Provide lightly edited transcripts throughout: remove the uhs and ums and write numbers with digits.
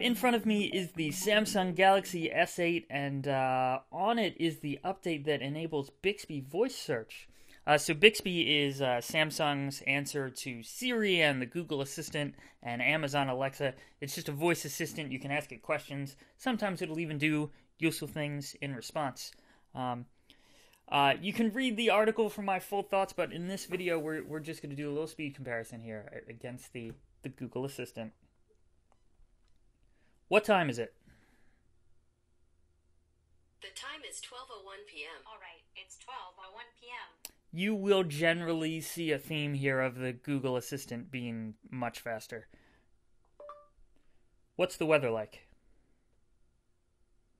In front of me is the Samsung Galaxy S8, and on it is the update that enables Bixby voice search. So Bixby is Samsung's answer to Siri and the Google Assistant and Amazon Alexa. It's just a voice assistant. You can ask it questions. Sometimes it'll even do useful things in response. You can read the article for my full thoughts, but in this video, we're just going to do a little speed comparison here against the Google Assistant. What time is it? The time is 12:01 p.m. All right, it's 12:01 p.m. You will generally see a theme here of the Google Assistant being much faster. What's the weather like?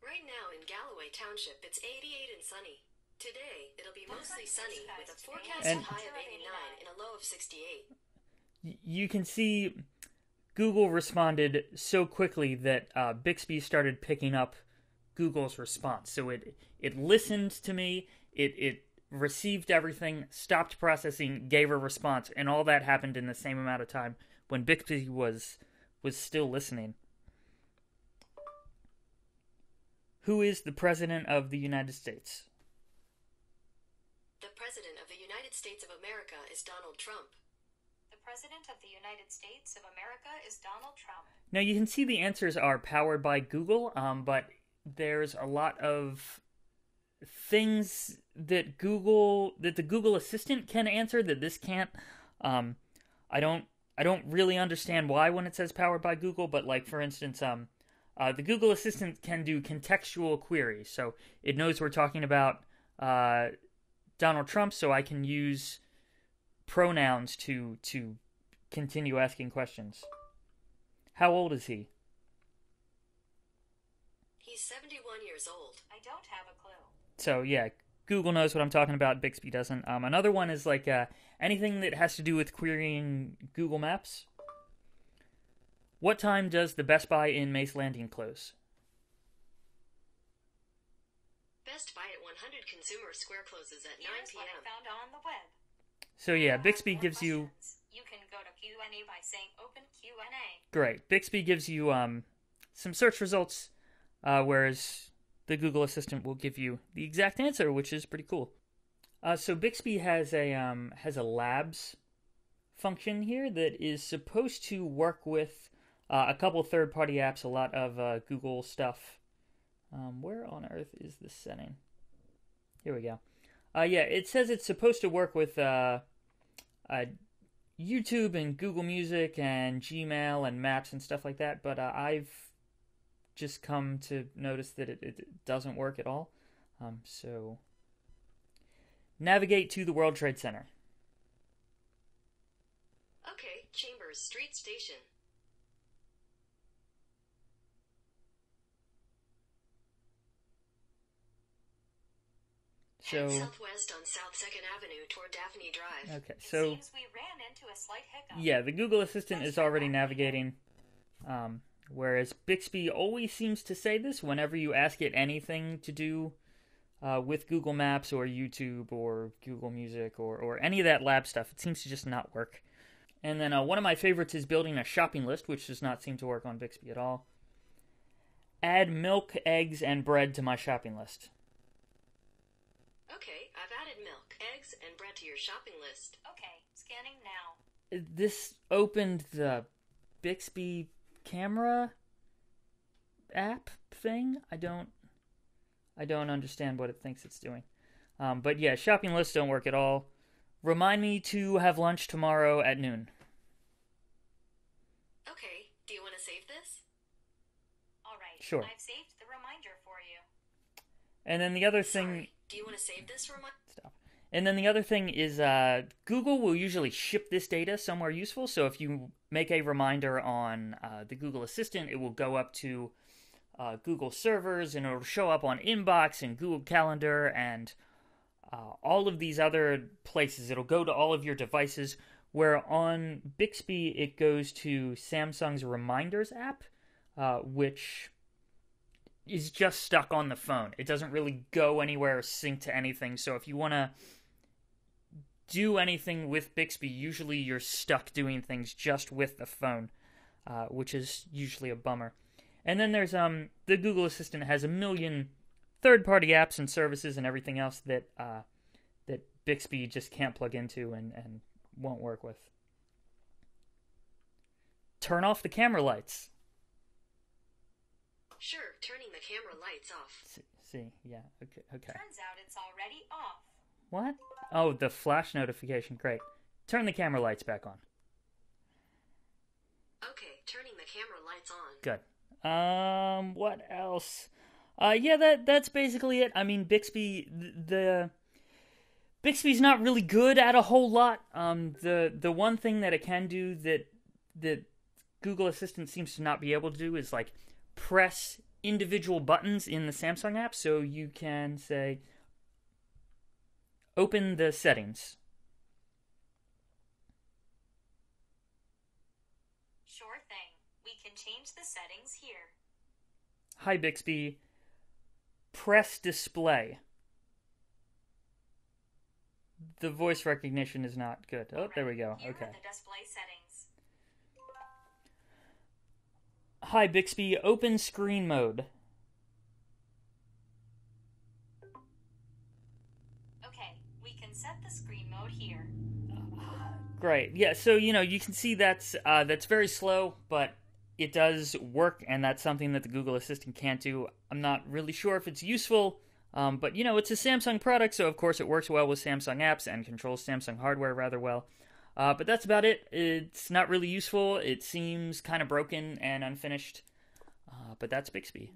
Right now in Galloway Township, it's 88 and sunny. Today, it'll be mostly sunny with a forecasted high of 89 and a low of 68. You can see Google responded so quickly that Bixby started picking up Google's response. So it listened to me, it received everything, stopped processing, gave a response, and all that happened in the same amount of time when Bixby was still listening. Who is the President of the United States? The President of the United States of America is Donald Trump. The President of the United States of America is Donald Trump. Now you can see the answers are powered by Google, but there's a lot of things that the Google Assistant can answer that this can't. I don't really understand why when it says powered by Google, but like for instance, the Google Assistant can do contextual queries, so it knows we're talking about Donald Trump, so I can use pronouns to continue asking questions. How old is he? He's 71 years old. I don't have a clue. So yeah, Google knows what I'm talking about. Bixby doesn't. Another one is like anything that has to do with querying Google Maps. What time does the Best Buy in Mace Landing close? Best Buy at 100 Consumer Square closes at 9 Here's p.m. what I found on the web. So yeah, If you Bixby have more gives you... questions, you can go to Q&A by saying open Q&A. Great. Bixby gives you some search results, whereas the Google Assistant will give you the exact answer, which is pretty cool. So Bixby has a labs function here that is supposed to work with a couple third-party apps, a lot of Google stuff. Where on earth is this setting? Here we go. Yeah, it says it's supposed to work with YouTube and Google Music and Gmail and Maps and stuff like that, but I've just come to notice that it doesn't work at all. So, navigate to the World Trade Center. Okay, Chambers Street Station. So, Head southwest on South 2nd Avenue toward Daphne Drive. okay, It so seems we ran into a slight hiccup. yeah, the Google Assistant is already navigating, whereas Bixby always seems to say this whenever you ask it anything to do with Google Maps or YouTube or Google Music or any of that lab stuff. It seems to just not work. And then one of my favorites is building a shopping list, which does not seem to work on Bixby at all. Add milk, eggs, and bread to my shopping list. Okay, I've added milk, eggs, and bread to your shopping list. Okay, scanning now. This opened the Bixby camera app thing. I don't understand what it thinks it's doing. But yeah, shopping lists don't work at all. Remind me to have lunch tomorrow at noon. Okay, do you want to save this? All right. Sure. I've saved the reminder for you. And then the other thing... Sorry, do you want to save this reminder? Stop. And then the other thing is Google will usually ship this data somewhere useful. So if you make a reminder on the Google Assistant, it will go up to Google servers and it'll show up on Inbox and Google Calendar and all of these other places. It'll go to all of your devices, where on Bixby it goes to Samsung's Reminders app, which is just stuck on the phone. It doesn't really go anywhere or sync to anything. So if you want to do anything with Bixby, usually you're stuck doing things just with the phone, which is usually a bummer. And then there's the Google Assistant has a million third-party apps and services and everything else that that Bixby just can't plug into and won't work with. Turn off the camera lights. Sure, turning the camera lights off. See, yeah, okay. Turns out it's already off. What? Oh, the flash notification. Great. Turn the camera lights back on. Okay, turning the camera lights on. Good. What else? Yeah, that's basically it. I mean, Bixby's not really good at a whole lot. The one thing that it can do that Google Assistant seems to not be able to do is like press individual buttons in the Samsung app. So you can say, open the settings. Sure thing. We can change the settings here. Hi, Bixby. Press display. The voice recognition is not good. Oh, there we go. Here Okay. are the display settings. Hi, Bixby. Open screen mode. Okay, we can set the screen mode here. Great. Yeah, so, you can see that's very slow, but it does work, and that's something that the Google Assistant can't do. I'm not really sure if it's useful, but, it's a Samsung product, so of course it works well with Samsung apps and controls Samsung hardware rather well. But that's about it. It's not really useful. It seems kind of broken and unfinished, but that's Bixby.